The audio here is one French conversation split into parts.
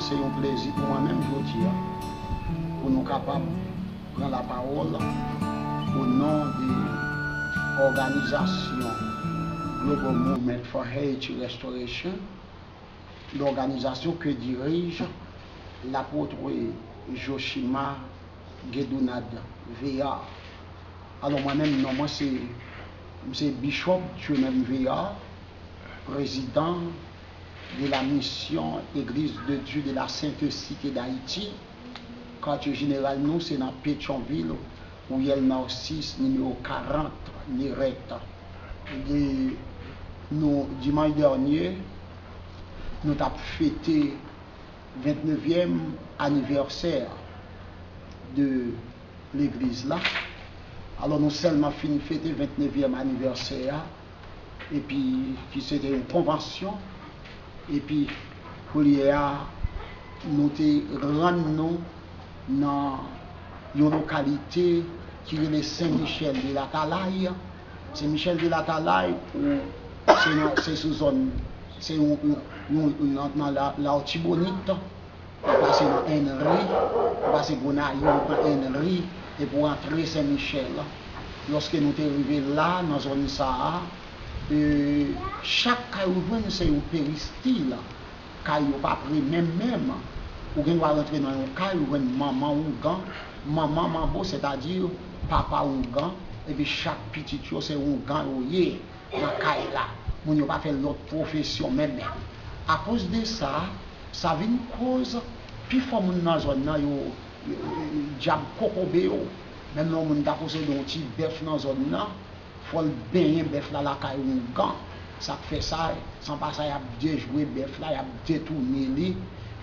c'est un plaisir pour moi-même, je dis, pour nous capables de prendre la parole au nom de l'organisation Global Movement for Haiti Restoration, l'organisation que dirige l'apôtre Joshima Gedunad VA. Alors moi-même, moi c'est Bishop Thionem VA, président de la mission Église de Dieu de la Sainte Cité d'Haïti. Quartier général, nous, c'est dans Pétionville, où il y a le Narcisse, numéro 40, Nérette. Nous, dimanche dernier, nous avons fêté le 29e anniversaire de l'église là. Alors nous seulement fini fêter le 29e anniversaire, et puis c'était une convention. Et puis, pour nous rendre dans une localité qui est Saint-Michel de la Talaye. Saint-Michel de la Talaye, c'est sous zone, c'est dans la Otibonite, on passe dans Henry, on passe dans Henry, et pour entrer Saint-Michel. Lorsque nous sommes arrivés là, dans la zone Sahara, chaque caillou c'est un péristyle, caillou pas pris même, ou bien va rentrer dans un caillou, maman ou gant, maman mambo, c'est-à-dire papa ou gant, et puis chaque petit chose c'est un gant ou yé, dans caillou là, on n'a pas fait l'autre profession même. À cause de ça, ça vient une cause, puis il faut que dans la zone là, diable cocobe, même si on a possédé un petit bœuf dans la zone là, il faut baigner bœuf là la caille ou gant. Ça fait ça, sans pas ça, il y a déjoué bœuf là, il y a détourné.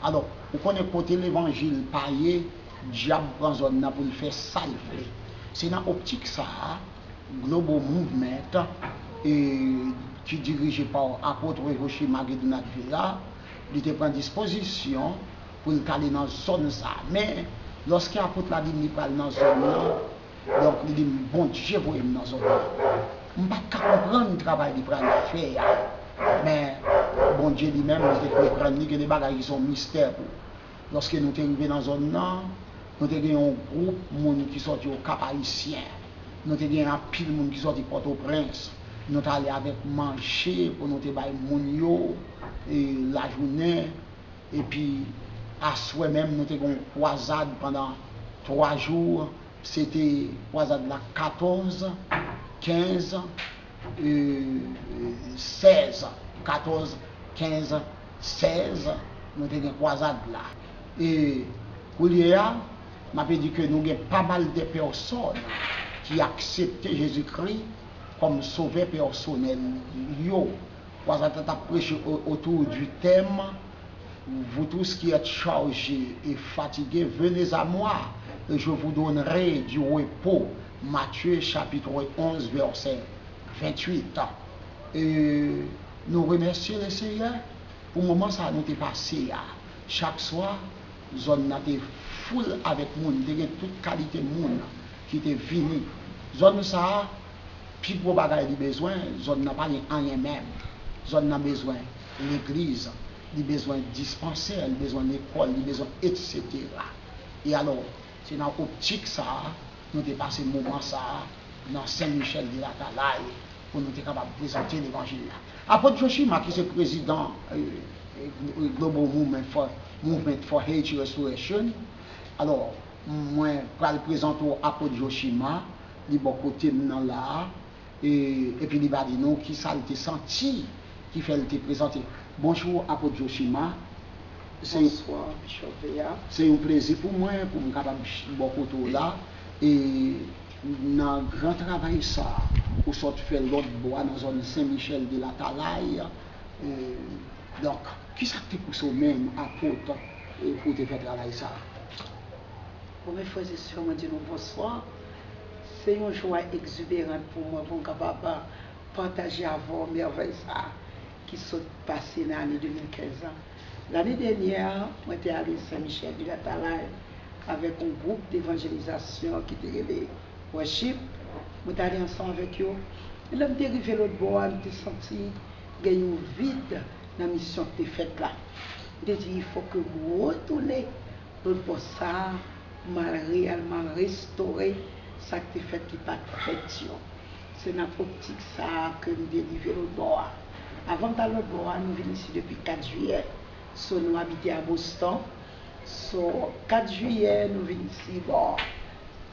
Alors, vous connaissez côté l'évangile paillé, diable prend zone là pour le faire salver. C'est dans l'optique ça, Global Movement, qui est dirigé par l'apôtre Joshima Gedunad VA, il te prend disposition pour le caler dans la zone ça. Mais lorsque l'apôtre l'a dit, il parle dans la zone là, donc il dit, bon Dieu, vous êtes dans la zone là. Je ne peux pas comprendre le travail qu'il prend faire. Mais bon Dieu lui-même, il faut comprendre que des bagages qui sont mystères. Lorsque nous sommes arrivés dans la zone là, nous avons un groupe de gens qui sortent au Cap Haïtien. Nous avons un pile de gens qui sortent au Port-au-Prince. Nous sommes allés avec manger pour nous faire la journée. Et puis, à soi même, nous avons une croisade pendant 3 jours. C'était croisade la 14, 15, 16. 14, 15, 16. Nous avons une croisade là. Et pour l'IA, m'a dit que nous avons pas mal de personnes qui acceptent Jésus-Christ comme sauveur personnel. Yo, croisade a prêché autour du thème. Vous tous qui êtes chargés et fatigués, venez à moi et je vous donnerai du repos. Matthieu chapitre 11 verset 28. Et nous remercions le Seigneur pour le moment ça nous est passé. Chaque soir, zone n'a été full avec monde, il y a toute qualité de monde qui était venu. Zone ça, puis pour bagaille du besoin, zone n'a pas rien même. Zone n'a besoin l'église. Il besoin de dispensaire, il besoin d'école, il besoin etc. Et alors, c'est dans l'optique ça, nous avons passé le moment ça, dans Saint-Michel de la Talaye, pour nous être capables de présenter l'évangile. Apôtre Joshima, qui est président Global Movement for Haiti Restoration, alors, moi, je vais le présenter à Apôtre Joshima, il est côté maintenant là, et puis il va dire nous qui ça le senti, qui fait le présenter. Bonjour Apôtre Joshima. Bonsoir, Bishop VA. C'est un plaisir pour moi, pour me capable de beaucoup là. Et dans le grand travail ça, où sort faire l'autre bois dans la zone Saint-Michel de la Talaye. Donc, qui ça te pousse au même apôtre pour te faire travail ça? Pour mes frères et sœurs, je dis bonsoir. C'est une joie exubérante pour moi, pour capable partager avant merveille ça qui sont passés dans l'année 2015. L'année dernière, moi j'étais allé à Saint-Michel de la Talaye avec un groupe d'évangélisation qui était le worship. Je suis allé ensemble avec eux. Et là, je suis arrivé l'autre bord, je me senti qu'il y a un vide dans la mission que tu faite là. Il dit il faut que vous retournez pour ça, mal réellement restaurer ça qui fait qui pas fait. C'est dans l'optique ça que nous délivrons le bois. Avant d'aller au bois, nous venons ici depuis 4 juillet. So, nous habitons à Boston. So, 4 juillet, nous venons ici. Bon,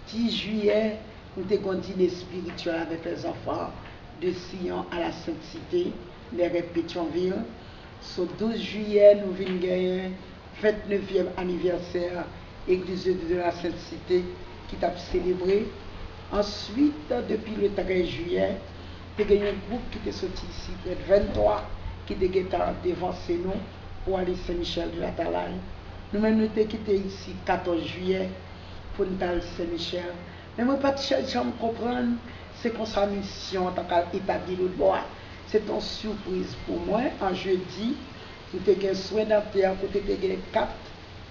10 juillet, nous avons un dîner spirituel avec les enfants de Sion à la Sainte-Cité, les Pétionville. So, 12 juillet, nous venons gagner 29e anniversaire Église de la Sainte-Cité qui t'a célébré. Ensuite, depuis le 13 juillet, il y a un groupe qui est sorti ici, près de 23, qui est devancé nous pour aller à Saint-Michel de la Talaye. Nous-mêmes, nous avons quitté ici le 14 juillet pour nous aller à Saint-Michel. Mais moi, pas de jamais comprendre, c'est qu'on sa mission en tant qu'établi le bois. C'est une surprise pour moi. En jeudi, nous avons un soin dentaire, côté de 4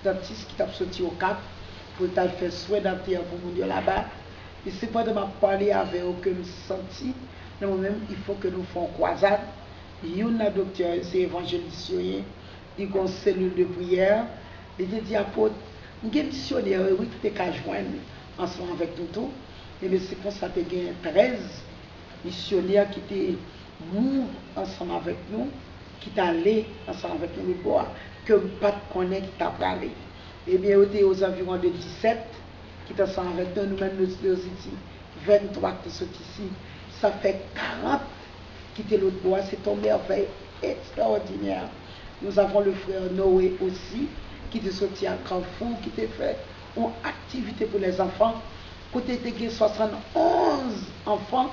dentistes qui sont sortis au Cap pour faire soin dentaire pour nous là-bas. Et c'est pas de m'a parler avec eux que je me senti. Nous-mêmes, il faut que nous fassions croisade. Il y a un docteur, c'est évangéliste, il y a une cellule de prière. Il dit apôtre, il y a un missionnaire oui, qui était joindre ensemble avec nous tous. Et bien c'est pour ça qu'il y a 13 missionnaires qui étaient ensemble avec nous, qui étaient allés ensemble avec nous le bois, que je ne pas connaître qui t'a parlé. Et bien, il était aux environs de 17 qui étaient ensemble avec nous, nous-mêmes nous sommes ici, 23 qui sont ici. Ça fait 40 qui étaient l'autre bois, c'est une merveille extraordinaire. Nous avons le frère Noé aussi, qui est sorti à Carrefour, qui était fait une activité pour les enfants. Côté de 71 enfants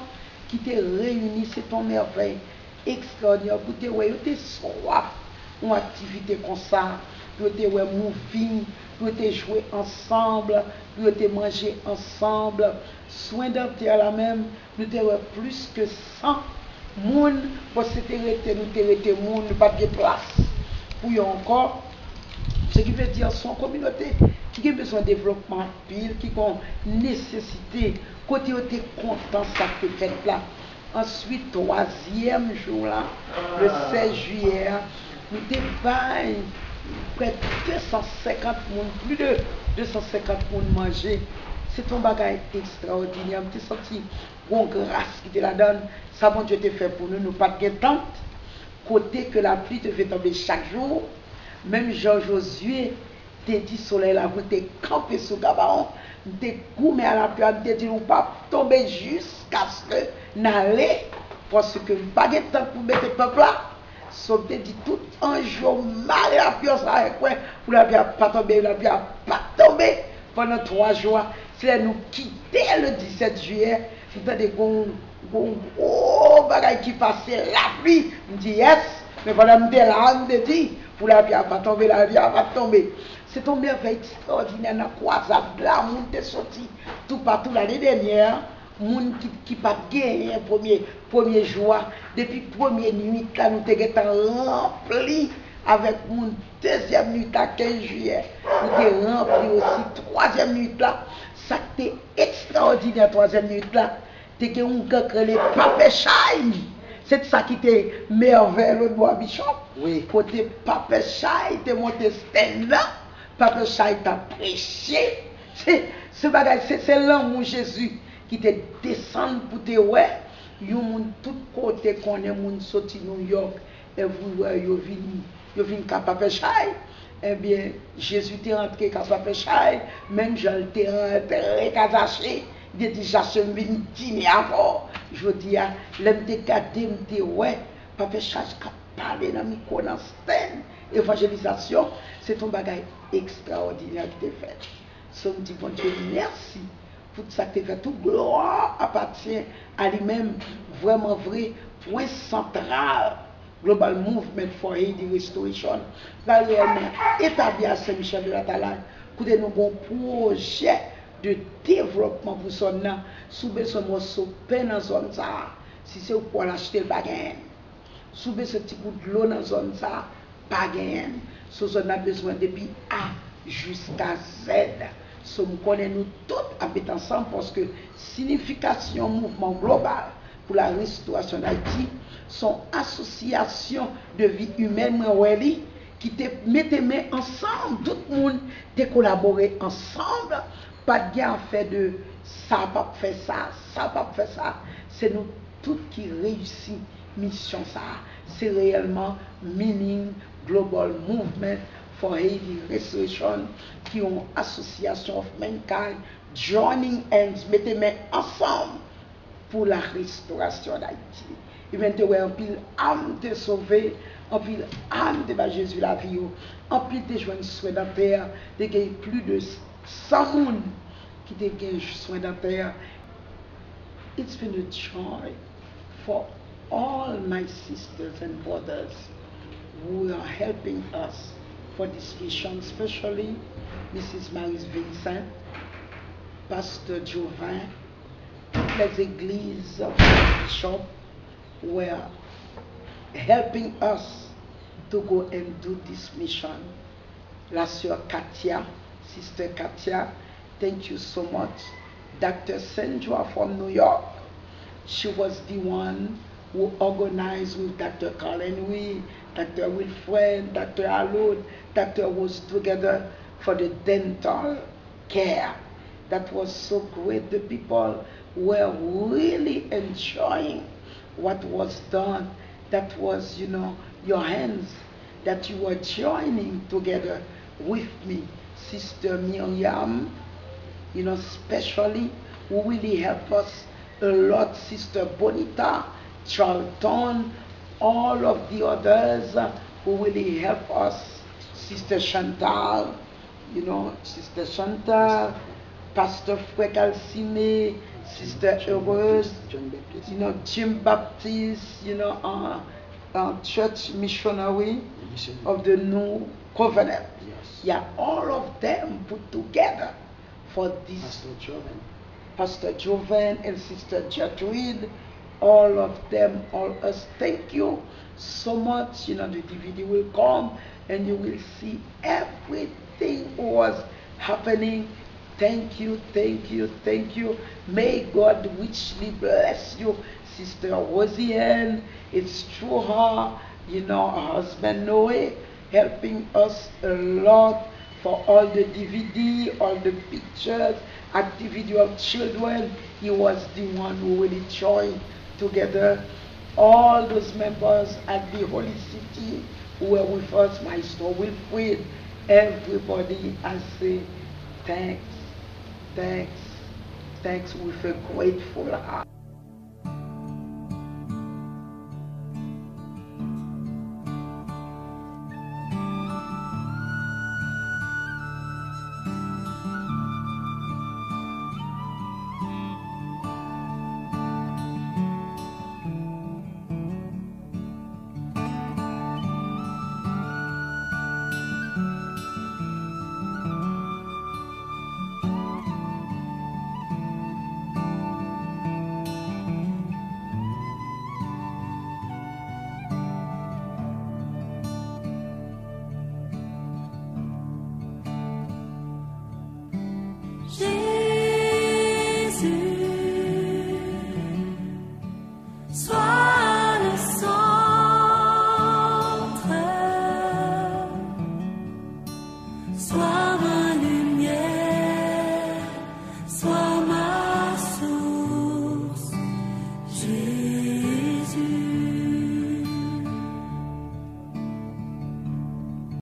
qui étaient réunis, c'est une merveille extraordinaire. Écoutez, ouais, ils étaient soif, une activité comme ça, ils étaient moving, ils étaient jouer ensemble, ils étaient manger ensemble, soins dentaires là même, nous étions plus que 100 moun, pour c'était nous moun, pas de place pour y encore. Ce qui veut dire son communauté qui a besoin de développement pile, qui a nécessité, côté où tu es content ça que fait là. Ensuite, troisième jour là, le 16 juillet, nous avons près de 250 moun, plus de 250 moun manger. C'est un bagage extraordinaire. Je me senti une grâce qui te la donne. Ça, bon Dieu te fait pour nous, nous pas de tente. Côté que la pluie devait tomber chaque jour. Même Jean-Josué te dit soleil là, vous te campé sur Gabaon, te goumé à la pluie, te dit nous pas tomber jusqu'à ce que n'allez, parce que nous pas de temps pour mettre le peuple là. Sauf te dit tout un jour mal la pluie, ça avec quoi, pour la pluie pas tomber, la pluie pas tomber pendant 3 jours. C'est nous quitter le 17 juillet, c'est des gros bagages qui passaient la pluie. Je dis yes, mais pendant que je là, je dis, pour la vie pas tomber, la vie va tomber. C'est une merveille extraordinaire dans la croisade. Là, le monde est sorti tout partout l'année dernière. Le monde qui pas gagné premier jour. Depuis première nuit, là, nous sommes remplis avec mon deuxième nuit à 15 juillet. Nous sommes remplis aussi troisième nuit là. Ça était extraordinaire, troisième nuit là. Nous avons créé Pape Chai. C'est ça qui était merveilleux de bois Bishop. Oui. Côté Pape Chai, tu es monté stand là. Pape Chai t'a prêché. C'est l'amour Jésus qui te descend pour te ouais. Yon tout côté qu'on est moun sorti New York et vous yo vinn ka Pape Chai. Eh bien Jésus t'est rentré ka Pape Chai, même Jean t'est rentré ka Zaché. Déjà je me dîner avant. Je dis à l'homme de garder me ouais, Pape Chai qui parler dans micro dans stand évangélisation, c'est un bagage extraordinaire qui t'est fait. So me dit bon Dieu merci pour ça que tu fait. Toute gloire appartient à lui-même, vraiment vrai, point central, Global Movement for Haiti Restoration, réellement établi à Saint-Michel de la Talaye, pour nous bon projet de développement pour son nom, sous besoin de pain dans la zone ça, si c'est pour acheter le bagage, sous besoin de petit coup de l'eau dans la zone ça, bagage, sous on a besoin depuis A jusqu'à Z. Nous connaissons tous habiter ensemble parce que signification mouvement global pour la restauration d'Haïti sont associations de vie humaine qui te mettait main ensemble, tout le monde te collaboré ensemble, pas de gain fait de ça pas faire ça, ça pas faire ça. C'est nous tous qui réussit mission ça. C'est réellement Meaning Global Movement for Haiti Restoration qui ont Association of Mankind joining hands, mettez main ensemble pour la restauration d'Haïti. Et maintenant, ouais, en pile âme de sauver, en pile âme de Jésus la vie, en pile de joindre soin dans la terre, de gagner plus de 100 personnes qui te gagnent soin dans la terre. It's been a joy for all my sisters and brothers who are helping us for this mission, especially Mrs. Maris Vincent, Pastor Jovan, les églises of the bishop were helping us to go and do this mission. La sœur Katia, Sister Katia, thank you so much. Dr. Sandra from New York, she was the one who organized with Dr. Colin Wee, Dr. Wilfred, Dr. Alod, Dr. was together for the dental care. That was so great. The people were really enjoying what was done. That was, you know, your hands that you were joining together with me. Sister Miriam, you know, especially, who really helped us a lot. Sister Bonita, Charlton, all of the others who really helped us. Sister Chantal, you know, Sister Chantal, Pastor Fred Alcine, Sister Heureuse, you know, Jim Baptiste, you know, church missionary of the New Covenant. Yes. Yeah, all of them put together for this. Pastor Joven and Sister Gertrude, all of them, all us, thank you so much. You know, the DVD will come and you will see everything was happening. Thank you, thank you, thank you. May God richly bless you. Sister Rosiane, it's through her, you know, her husband Noe, helping us a lot for all the DVD, all the pictures, activity of children. He was the one who really joined together. All those members at the Holy City who were with us, Maestro Wilfred, everybody, I say thanks, thanks, thanks with a grateful heart. Sois